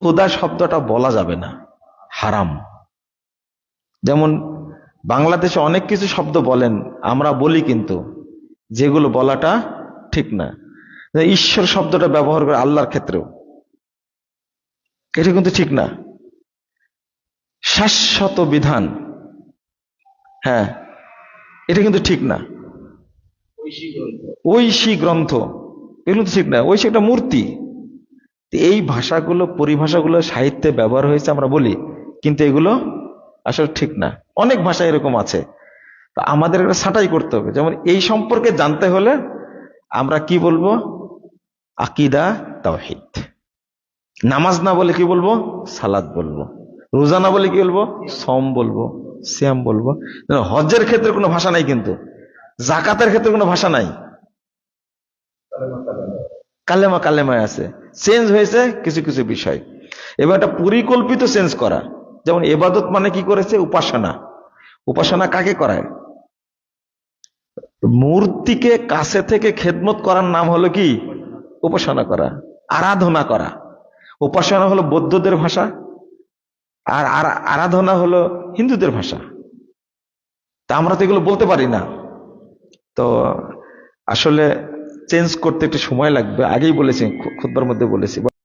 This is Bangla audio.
খোদা শব্দটা বলা যাবে না, হারাম। যেমন বাংলাদেশে অনেক কিছু শব্দ বলেন, আমরা বলি, কিন্তু যেগুলো বলাটা ঠিক না। ঈশ্বর শব্দটা ব্যবহার করে আল্লাহর ক্ষেত্রেও, এটা কিন্তু ঠিক না। শাশ্বত বিধান, হ্যাঁ, এটা কিন্তু ঠিক না। ঐশী গ্রন্থ, এগুলো তো ঠিক না। ঐশী একটা মূর্তি। এই ভাষাগুলো, পরিভাষাগুলো সাহিত্যে ব্যবহার হয়েছে, আমরা বলি, কিন্তু এগুলো আসলে ঠিক না। অনেক ভাষা এরকম আছে, তো আমাদের এটা ছাঁটাই করতে হবে। যেমন এই সম্পর্কে জানতে হলে আমরা কি বলবো? আকিদা, তাওহীদ। নামাজ না বলে কি বলবো? সালাত বলবো। রোজা না বলে কি বলবো? সম বলবো, সিয়াম বলবো। হজ্জের ক্ষেত্রে কোনো ভাষা নাই, কিন্তু জাকাতের ক্ষেত্রে কোনো ভাষা নাই। কালেমা কালেমায় আছে, চেঞ্জ হয়েছে কিছু কিছু বিষয়। এবার একটা পরিকল্পিত চেঞ্জ করা। যেমন ইবাদত মানে কি করেছে? উপাসনা। উপাসনা কাকে করায়? মূর্তিকে কাছে থেকে খেদমত করার নাম হলো কি? উপাসনা করা, আরাধনা করা। উপাসনা হলো বৌদ্ধদের ভাষা, আর আরাধনা হলো হিন্দুদের ভাষা। তা আমরা তো এগুলো বলতে পারি না। তো আসলে চেঞ্জ করতে একটু সময় লাগবে, আগেই বলেছি, খুতবার মধ্যে বলেছি।